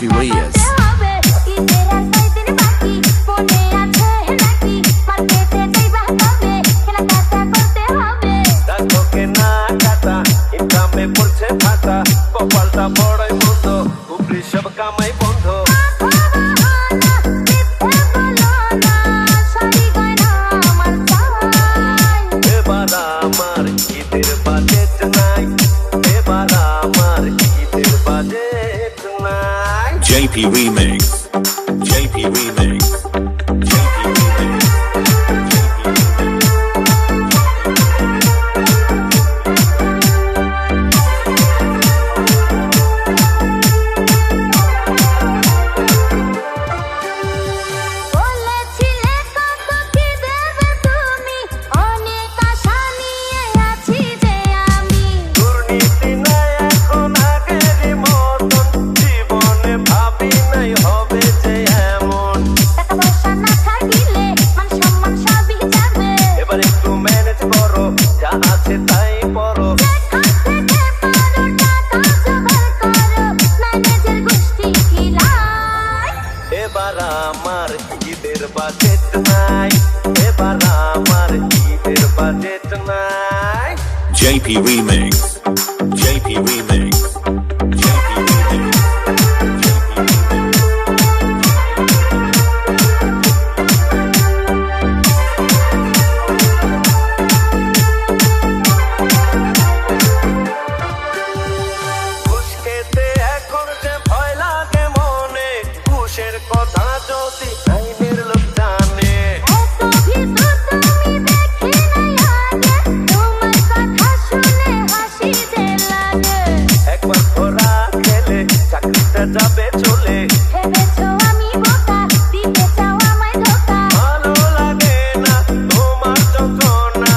Furious. কপালটা বড়ই মন্দ উপরি সব কামাই বন্ধ এবার আমার ঈদের বাজেট নাই এবার আমার ঈদের বাজেট নাই JP Remix. JP Remix. JP Remix. এবার আমার ঈদের বাজেট নাই এবার আমার ঈদের বাজেট নাই JP Remix. JP Remix. JP Remix. ঘুষ খেতে এখন যে ভয় লাগে মনে ঘুষের কথা যদি আইনের লোক জানে একবার ধরা খেলে চাকরিটা যাবে চলে ভালো লাগে না তোমার যন্ত্রণা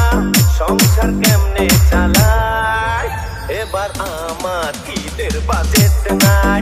সংসার কেমনে চালায় এবার আমার ঈদের বাজেট নাই